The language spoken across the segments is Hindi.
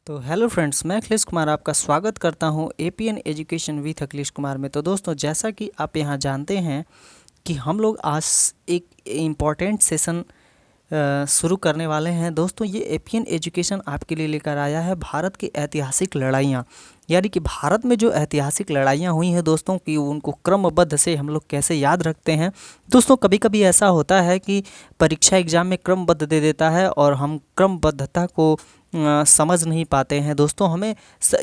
तो हेलो फ्रेंड्स, मैं अखिलेश कुमार आपका स्वागत करता हूं APN education with Akhilesh Kumar में। तो दोस्तों, जैसा कि आप यहां जानते हैं कि हम लोग आज एक इम्पॉर्टेंट सेशन शुरू करने वाले हैं। दोस्तों, ये एपीएन एजुकेशन आपके लिए लेकर आया है भारत की ऐतिहासिक लड़ाइयाँ, यानी कि भारत में जो ऐतिहासिक लड़ाइयाँ हुई हैं दोस्तों कि उनको क्रमबद्ध से हम लोग कैसे याद रखते हैं। दोस्तों, कभी कभी ऐसा होता है कि परीक्षा एग्जाम में क्रमबद्ध दे देता है और हम क्रमबद्धता को समझ नहीं पाते हैं। दोस्तों, हमें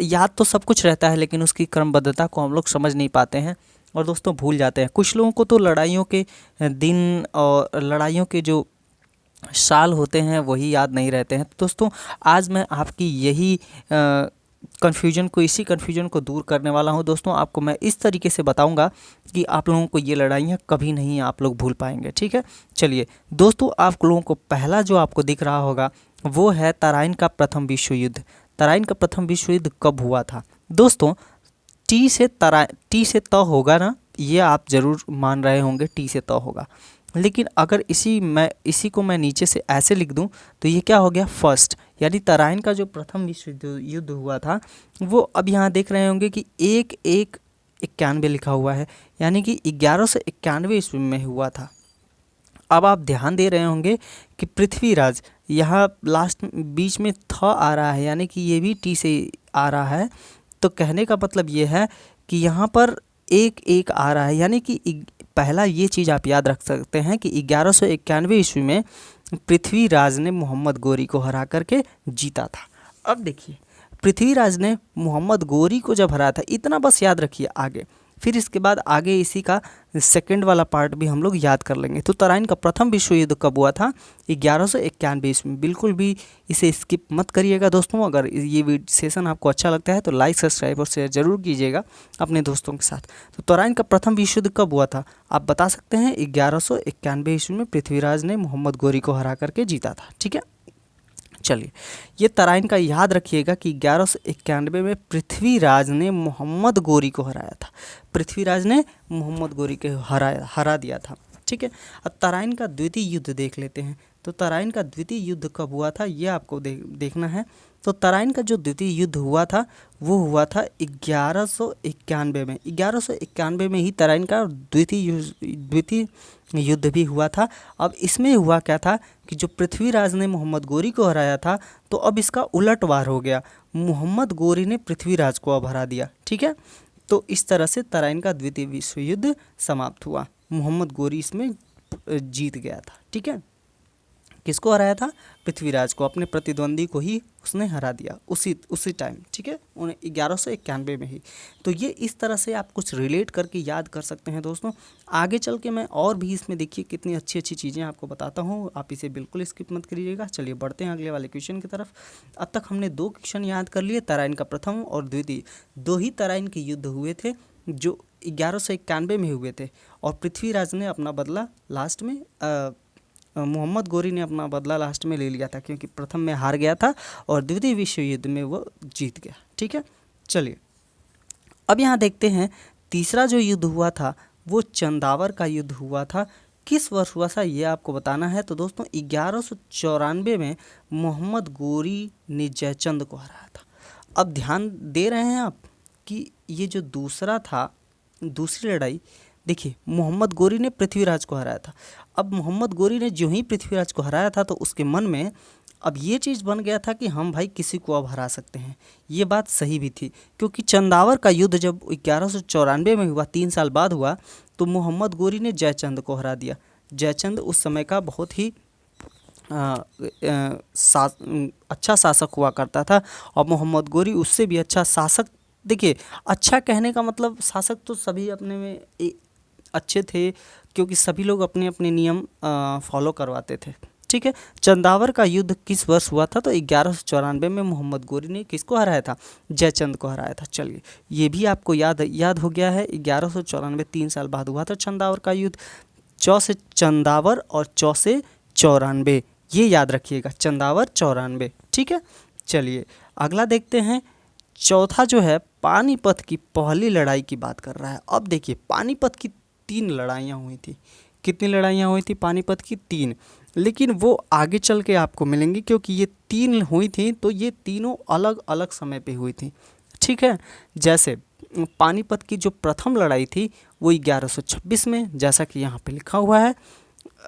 याद तो सब कुछ रहता है, लेकिन उसकी क्रमबद्धता को हम लोग समझ नहीं पाते हैं और दोस्तों भूल जाते हैं। कुछ लोगों को तो लड़ाइयों के दिन और लड़ाइयों के जो साल होते हैं वही याद नहीं रहते हैं। तो दोस्तों, आज मैं आपकी यही इसी कन्फ्यूजन को दूर करने वाला हूं। दोस्तों, आपको मैं इस तरीके से बताऊंगा कि आप लोगों को ये लड़ाइयाँ कभी नहीं आप लोग भूल पाएंगे। ठीक है, चलिए दोस्तों, आप लोगों को पहला जो आपको दिख रहा होगा वो है तराइन का प्रथम विश्व युद्ध। तराइन का प्रथम विश्व युद्ध कब हुआ था? दोस्तों, टी से त होगा ना, ये आप ज़रूर मान रहे होंगे, टी से त होगा। लेकिन अगर इसी को मैं नीचे से ऐसे लिख दूं तो ये क्या हो गया? फर्स्ट, यानी तराइन का जो प्रथम विश्व युद्ध हुआ था वो अब यहाँ देख रहे होंगे कि 1191 लिखा हुआ है, यानी कि 1191 ईस्वी में हुआ था। अब आप ध्यान दे रहे होंगे कि पृथ्वीराज यहाँ लास्ट बीच में थ आ रहा है, यानी कि ये भी टी से आ रहा है। तो कहने का मतलब ये है कि यहाँ पर 11 आ रहा है, यानी कि पहला ये चीज़ आप याद रख सकते हैं कि 1191 ईस्वी में पृथ्वीराज ने मोहम्मद गोरी को हरा करके जीता था। अब देखिए, पृथ्वीराज ने मोहम्मद गोरी को जब हराया था, इतना बस याद रखिए। आगे फिर इसके बाद आगे इसी का सेकंड वाला पार्ट भी हम लोग याद कर लेंगे। तो तराइन का प्रथम विश्व युद्ध कब हुआ था? 1191 ईस्वी में। बिल्कुल भी इसे स्किप मत करिएगा दोस्तों। अगर ये सेशन आपको अच्छा लगता है तो लाइक, सब्सक्राइब और शेयर जरूर कीजिएगा अपने दोस्तों के साथ। तो तराइन का प्रथम विश्व युद्ध कब हुआ था आप बता सकते हैं? 1191 ईस्वी में पृथ्वीराज ने मोहम्मद गोरी को हरा करके जीता था। ठीक है, चलिए ये तराइन का याद रखिएगा कि 1191 में पृथ्वीराज ने मोहम्मद गोरी को हराया था। पृथ्वीराज ने मोहम्मद गोरी को हरा दिया था। ठीक है, अब तराइन का द्वितीय युद्ध देख लेते हैं। तो तराइन का द्वितीय युद्ध कब हुआ था ये आपको देखना है। तो तराइन का जो द्वितीय युद्ध हुआ था वो हुआ था 1191 में। 1191 में ही तराइन का द्वितीय युद्ध भी हुआ था। अब इसमें हुआ क्या था कि जो पृथ्वीराज ने मोहम्मद गोरी को हराया था, तो अब इसका उलटवार हो गया। मोहम्मद गोरी ने पृथ्वीराज को अब हरा दिया। ठीक है, तो इस तरह से तराइन का द्वितीय विश्व युद्ध समाप्त हुआ। मोहम्मद गोरी इसमें जीत गया था। ठीक है, किसको हराया था? पृथ्वीराज को, अपने प्रतिद्वंदी को ही उसने हरा दिया उसी टाइम। ठीक है, 1191 में ही। तो ये इस तरह से आप कुछ रिलेट करके याद कर सकते हैं दोस्तों। आगे चल के मैं और भी इसमें देखिए कितनी अच्छी अच्छी चीज़ें आपको बताता हूँ, आप इसे बिल्कुल स्किप मत करिएगा। चलिए बढ़ते हैं अगले वाले क्वेश्चन की तरफ। अब तक हमने 2 क्वेश्चन याद कर लिए, तराइन का प्रथम और द्वितीय। 2 ही तराइन के युद्ध हुए थे जो 1191 में हुए थे, और पृथ्वीराज ने अपना बदला लास्ट में मोहम्मद गोरी ने अपना बदला लास्ट में ले लिया था, क्योंकि प्रथम में हार गया था और द्वितीय विश्व युद्ध में वो जीत गया। ठीक है, चलिए अब यहाँ देखते हैं तीसरा जो युद्ध हुआ था वो चंदावर का युद्ध हुआ था। किस वर्ष हुआ था ये आपको बताना है। तो दोस्तों, 1194 में मोहम्मद गोरी ने जयचंद को हराया था। अब ध्यान दे रहे हैं आप कि ये जो दूसरी लड़ाई, देखिए मोहम्मद गोरी ने पृथ्वीराज को हराया था। अब मोहम्मद गोरी ने जो ही पृथ्वीराज को हराया था तो उसके मन में अब ये चीज़ बन गया था कि हम भाई किसी को अब हरा सकते हैं। ये बात सही भी थी, क्योंकि चंदावर का युद्ध जब 1194 में हुआ, 3 साल बाद हुआ, तो मोहम्मद गोरी ने जयचंद को हरा दिया। जयचंद उस समय का बहुत ही अच्छा शासक हुआ करता था, और मोहम्मद गोरी उससे भी अच्छा शासक। देखिए, अच्छा कहने का मतलब शासक तो सभी अपने में अच्छे थे, क्योंकि सभी लोग अपने अपने नियम फॉलो करवाते थे। ठीक है, चंदावर का युद्ध किस वर्ष हुआ था? तो 1194 में मोहम्मद गोरी ने किसको हराया था? जयचंद को हराया था। चलिए ये भी आपको याद हो गया है। 1194 3 साल बाद हुआ था चंदावर का युद्ध। चौ से चंदावर और चौ से 94, ये याद रखिएगा, चंदावर 94। ठीक है, चलिए अगला देखते हैं। चौथा जो है पानीपत की पहली लड़ाई की बात कर रहा है। अब देखिए, पानीपत की 3 लड़ाइयाँ हुई थी। कितनी लड़ाइयाँ हुई थी पानीपत की? 3। लेकिन वो आगे चल के आपको मिलेंगी, क्योंकि ये 3 हुई थी तो ये तीनों अलग अलग समय पे हुई थी, ठीक है। जैसे पानीपत की जो प्रथम लड़ाई थी वो 1126 में, जैसा कि यहाँ पे लिखा हुआ है।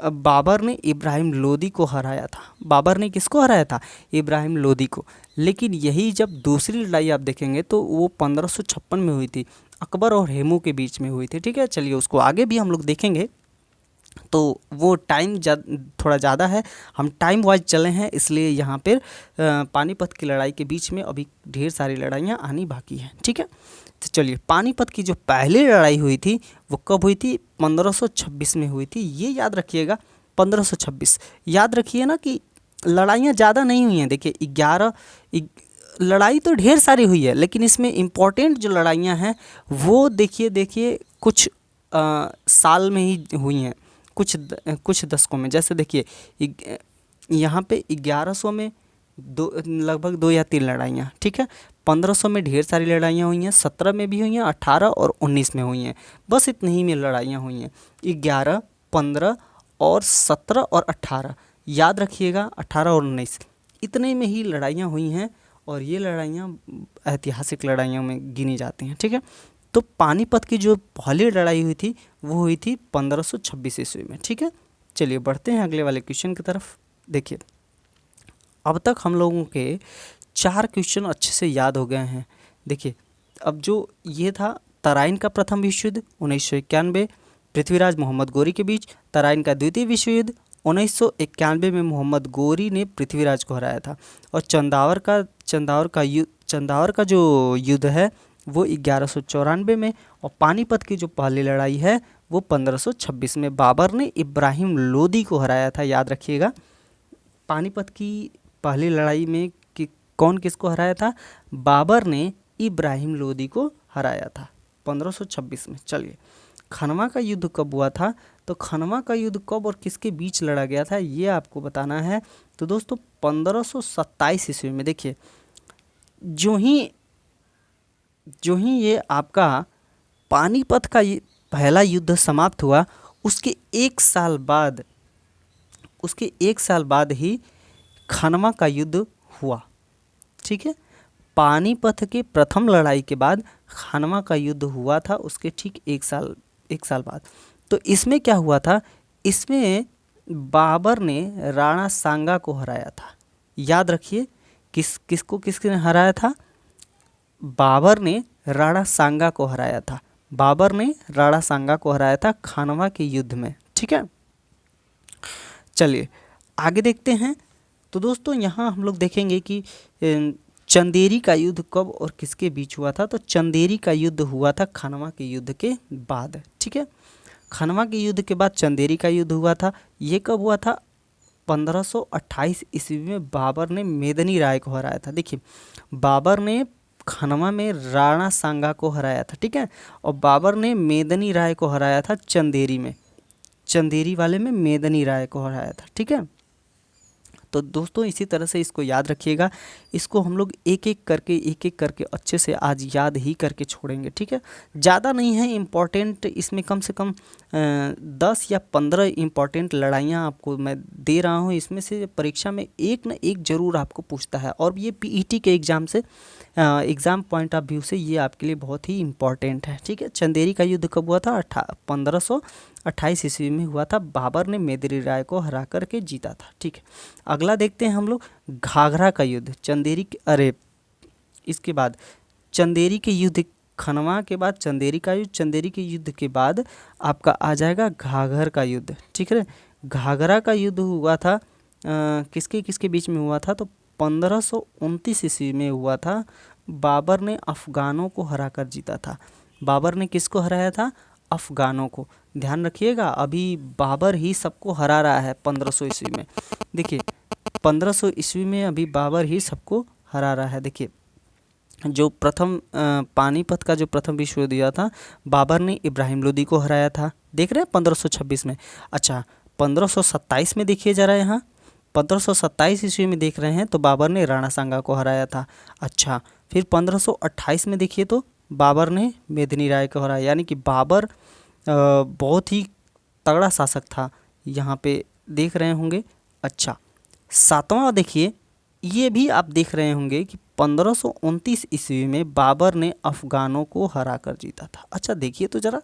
बाबर ने इब्राहिम लोदी को हराया था। बाबर ने किसको हराया था? इब्राहिम लोदी को। लेकिन यही जब दूसरी लड़ाई आप देखेंगे तो वो 1556 में हुई थी, अकबर और हेमू के बीच में हुई थी, ठीक है। चलिए उसको आगे भी हम लोग देखेंगे, तो वो टाइम थोड़ा ज़्यादा है, हम टाइम वाइज चले हैं, इसलिए यहाँ पर पानीपत की लड़ाई के बीच में अभी ढेर सारी लड़ाइयाँ आनी बाकी हैं, ठीक है। तो चलिए, पानीपत की जो पहली लड़ाई हुई थी वो कब हुई थी? 1526 में हुई थी, ये याद रखिएगा। 1526 याद रखिए ना कि लड़ाइयाँ ज़्यादा नहीं हुई हैं। देखिए 11 लड़ाई तो ढेर सारी हुई है, लेकिन इसमें इम्पॉर्टेंट जो लड़ाइयाँ हैं वो देखिए कुछ साल में ही हुई हैं, कुछ दशकों में। जैसे देखिए यहाँ पे 1100 में लगभग 2 या 3 लड़ाइयाँ, ठीक है। 1500 में ढेर सारी लड़ाइयाँ हुई हैं, 17 में भी हुई हैं, 18 और 19 में हुई हैं, बस इतनी ही में लड़ाइयाँ हुई हैं। 11, 15 और 17 और 18 याद रखिएगा, 18 और 19 इतने में ही लड़ाइयाँ हुई हैं, और ये लड़ाइयाँ ऐतिहासिक लड़ाइयों में गिनी जाती हैं, ठीक है। तो पानीपत की जो पहली लड़ाई हुई थी वो हुई थी 1526 ईस्वी में, ठीक है। चलिए बढ़ते हैं अगले वाले क्वेश्चन की तरफ। देखिए अब तक हम लोगों के 4 क्वेश्चन अच्छे से याद हो गए हैं। देखिए अब जो ये था तराइन का प्रथम विश्व युद्ध 1991 पृथ्वीराज मोहम्मद गौरी के बीच, तराइन का द्वितीय विश्व युद्ध 1991 में मोहम्मद गौरी ने पृथ्वीराज को हराया था, और चंदावर का जो युद्ध है वो 1194 में, और पानीपत की जो पहली लड़ाई है वो 1526 में बाबर ने इब्राहिम लोदी को हराया था। याद रखिएगा, पानीपत की पहली लड़ाई में कौन किसको हराया था? बाबर ने इब्राहिम लोदी को हराया था 1526 में। चलिए, खनवा का युद्ध कब हुआ था? तो खनवा का युद्ध कब और किसके बीच लड़ा गया था ये आपको बताना है। तो दोस्तों 1527 ईस्वी में। देखिए जो ही ये आपका पानीपत का ये पहला युद्ध समाप्त हुआ, उसके एक साल बाद ही खनवा का युद्ध हुआ, ठीक है। पानीपत के प्रथम लड़ाई के बाद खनवा का युद्ध हुआ था, उसके ठीक एक साल बाद। तो इसमें क्या हुआ था? इसमें बाबर ने राणा सांगा को हराया था। याद रखिए, किसने हराया था? बाबर ने राणा सांगा को हराया था। बाबर ने राणा सांगा को हराया था खनवा के युद्ध में, ठीक है। चलिए आगे देखते हैं। तो दोस्तों यहाँ हम लोग देखेंगे कि चंदेरी का युद्ध कब और किसके बीच हुआ था। तो चंदेरी का युद्ध हुआ था खनवा के युद्ध के बाद, ठीक है। खनवा के युद्ध के बाद चंदेरी का युद्ध हुआ था। ये कब हुआ था? 1528 ईस्वी में बाबर ने मेदनी राय को हराया था। देखिए बाबर ने खनवा में राणा सांगा को हराया था, ठीक है, और बाबर ने मेदनी राय को हराया था चंदेरी में, चंदेरी वाले में मेदनी राय को हराया था, ठीक है। तो दोस्तों इसी तरह से इसको याद रखिएगा। इसको हम लोग एक एक करके अच्छे से आज याद ही करके छोड़ेंगे, ठीक है। ज़्यादा नहीं है इम्पॉर्टेंट, इसमें कम से कम 10 या 15 इम्पॉर्टेंट लड़ाइयाँ आपको मैं दे रहा हूँ। इसमें से परीक्षा में एक न एक ज़रूर आपको पूछता है, और ये पीईटी के एग्ज़ाम पॉइंट ऑफ व्यू से ये आपके लिए बहुत ही इम्पॉर्टेंट है, ठीक है। चंदेरी का युद्ध कब हुआ था? 1528 ईस्वी में हुआ था। बाबर ने मेदनी राय को हरा करके जीता था, ठीक है। अगला देखते हैं हम लोग घाघरा का युद्ध। इसके बाद चंदेरी के युद्ध, खनवा के बाद चंदेरी का युद्ध, चंदेरी के युद्ध के बाद आपका आ जाएगा घाघर का युद्ध, ठीक है। घाघरा का युद्ध हुआ था किसके बीच में हुआ था? तो 1529 ईस्वी में हुआ था। बाबर ने अफ़गानों को हरा कर जीता था। बाबर ने किसको हराया था? अफ़गानों को। ध्यान रखिएगा, अभी बाबर ही सबको हरा रहा है 1500 ईस्वी में। देखिए 1500 ईस्वी में अभी बाबर ही सबको हरा रहा है। देखिए जो प्रथम पानीपत का जो प्रथम विश्व युद्ध हुआ था, बाबर ने इब्राहिम लोदी को हराया था। देख रहे हैं 1526 में। अच्छा 1527 में देखिए ज़रा, यहाँ 1527 ईस्वी में देख रहे हैं तो बाबर ने राणा सांगा को हराया था। अच्छा फिर 1528 में देखिए तो बाबर ने मेदनी राय को हराया। यानी कि बाबर बहुत ही तगड़ा शासक था। यहाँ पे देख रहे होंगे अच्छा, सातवां देखिए, ये भी आप देख रहे होंगे कि 1529 ईस्वी में बाबर ने अफगानों को हरा कर जीता था। अच्छा देखिए तो ज़रा,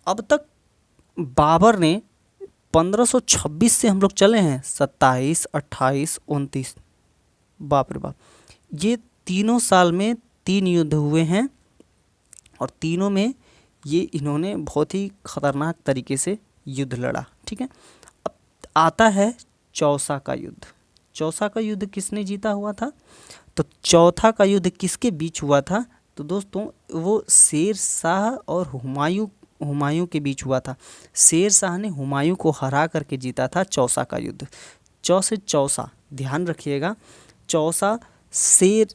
अब तक बाबर ने 1526 से हम लोग चले हैं 27, 28, 29, बाप रे बाप, ये तीनों साल में 3 युद्ध हुए हैं और तीनों में ये इन्होंने बहुत ही खतरनाक तरीके से युद्ध लड़ा। ठीक है, अब आता है चौसा का युद्ध। चौसा का युद्ध किसने जीता हुआ था? तो चौथा का युद्ध किसके बीच हुआ था? तो दोस्तों वो शेर शाह और हुमायूं के बीच हुआ था। शेर शाह ने हुमायूं को हरा करके जीता था चौसा का युद्ध। से चौसा ध्यान रखिएगा, चौसा शेर,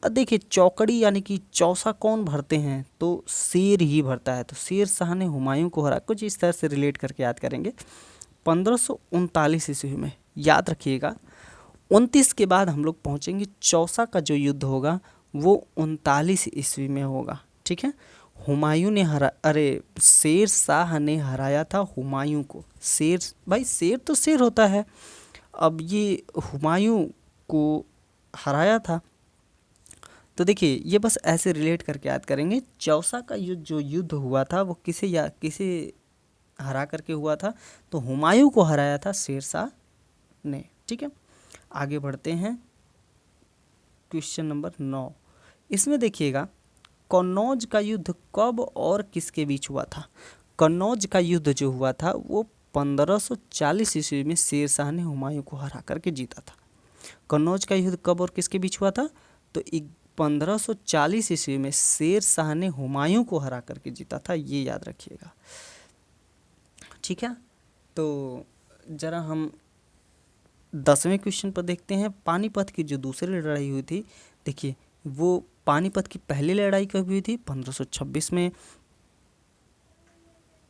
देखिए चौकड़ी यानी कि चौसा कौन भरते हैं? तो शेर ही भरता है। तो शेर शाह ने हुमायूं को हरा, कुछ इस तरह से रिलेट करके याद करेंगे। 1539 ईस्वी में, याद रखिएगा 29 के बाद हम लोग पहुंचेंगे। चौसा का जो युद्ध होगा वो 39 ईस्वी में होगा। ठीक है, हुमायूं ने शेर शाह ने हराया था हुमायूं को। शेर, भाई शेर तो शेर होता है, अब ये हुमायूं को हराया था। तो देखिए ये बस ऐसे रिलेट करके याद करेंगे। चौसा का जो युद्ध हुआ था वो किसे हरा करके हुआ था? तो हुमायूं को हराया था शेर शाह ने। ठीक है, आगे बढ़ते हैं। क्वेश्चन नंबर 9, इसमें देखिएगा कन्नौज का युद्ध कब और किसके बीच हुआ था? कन्नौज का युद्ध जो हुआ था वो 1540 ईस्वी में शेर शाह ने हुमायूं को हरा करके जीता था। कन्नौज का युद्ध कब और किसके बीच हुआ था? तो 1540 ईस्वी में शेर शाह ने हुमायूं को हरा करके जीता था, ये याद रखिएगा। ठीक है, तो ज़रा हम 10वें क्वेश्चन पर देखते हैं। पानीपत की जो दूसरी लड़ाई हुई थी, देखिए वो पानीपत की पहली लड़ाई कब हुई थी? 1526 में।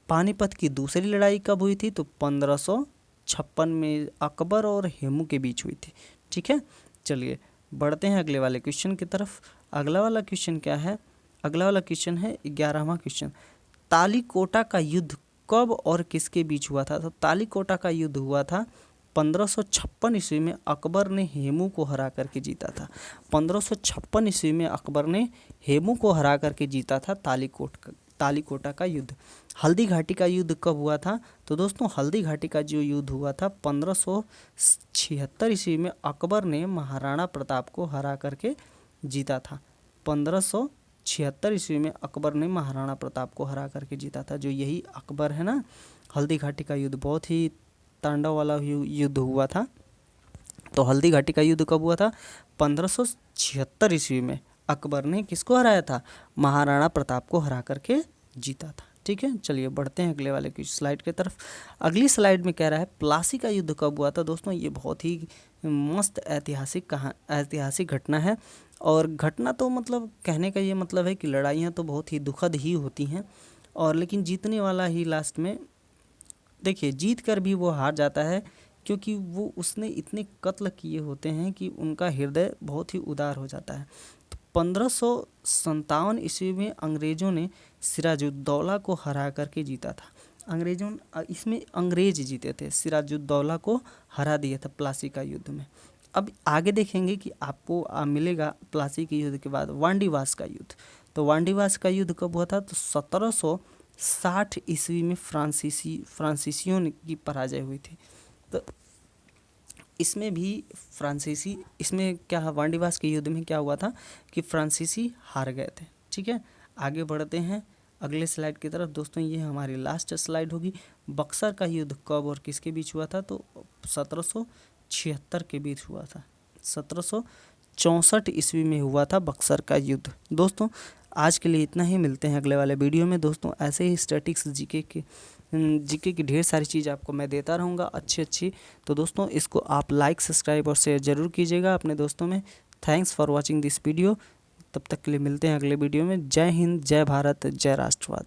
पानीपत की दूसरी लड़ाई कब हुई थी? तो 1556 में अकबर और हेमू के बीच हुई थी। ठीक है, चलिए बढ़ते हैं अगले वाले क्वेश्चन की तरफ। अगला वाला क्वेश्चन क्या है? अगला वाला क्वेश्चन है 11वां क्वेश्चन। तालीकोटा का युद्ध कब और किसके बीच हुआ था? तो तालीकोटा का युद्ध हुआ था 1556 ईस्वी में। अकबर ने हेमू को हरा करके जीता था। 1556 ईस्वी में अकबर ने हेमू को हरा करके जीता था तालीकोटा का युद्ध। हल्दी घाटी का युद्ध कब हुआ था? तो दोस्तों हल्दी घाटी का जो युद्ध हुआ था 1576 ईस्वी में। अकबर ने महाराणा प्रताप को हरा करके जीता था। 1576 ईस्वी में अकबर ने महाराणा प्रताप को हरा करके जीता था। जो यही अकबर है ना, हल्दी घाटी का युद्ध बहुत ही तांडव वाला युद्ध हुआ था। तो हल्दी घाटी का युद्ध कब हुआ था? 1576 ईस्वी में। अकबर ने किसको हराया था? महाराणा प्रताप को हरा करके जीता था। ठीक है, चलिए बढ़ते हैं अगले वाले की स्लाइड की तरफ। अगली स्लाइड में कह रहा है प्लासी का युद्ध कब हुआ था? दोस्तों ये बहुत ही मस्त ऐतिहासिक घटना है। और घटना तो मतलब कहने का ये मतलब है कि लड़ाइयाँ तो बहुत ही दुखद ही होती हैं, और लेकिन जीतने वाला ही लास्ट में, देखिए जीत कर भी वो हार जाता है, क्योंकि वो उसने इतने कत्ल किए होते हैं कि उनका हृदय बहुत ही उदार हो जाता है। 1557 ईस्वी में अंग्रेज़ों ने सिराजुद्दौला को हरा करके जीता था। इसमें अंग्रेज जीते थे, सिराजुद्दौला को हरा दिया था प्लासी का युद्ध में। अब आगे देखेंगे कि आपको मिलेगा प्लासी के युद्ध के बाद वांडीवास का युद्ध। तो वांडीवास का युद्ध कब हुआ था? तो 1760 ईस्वी में फ्रांसीसियों की पराजय हुई थी। तो इसमें क्या वांडीवास के युद्ध में क्या हुआ था कि फ्रांसीसी हार गए थे। ठीक है, आगे बढ़ते हैं अगले स्लाइड की तरफ। दोस्तों ये हमारी लास्ट स्लाइड होगी। बक्सर का युद्ध कब और किसके बीच हुआ था? तो 1776 के बीच हुआ था। 1764 ईस्वी में हुआ था बक्सर का युद्ध। दोस्तों आज के लिए इतना ही, मिलते हैं अगले वाले वीडियो में। दोस्तों ऐसे ही स्टैटिक्स जीके की ढेर सारी चीज़ आपको मैं देता रहूँगा अच्छी। तो दोस्तों इसको आप लाइक, सब्सक्राइब और शेयर ज़रूर कीजिएगा अपने दोस्तों में। Thanks for watching this video. तब तक के लिए मिलते हैं अगले वीडियो में। जय हिंद, जय भारत, जय राष्ट्रवाद।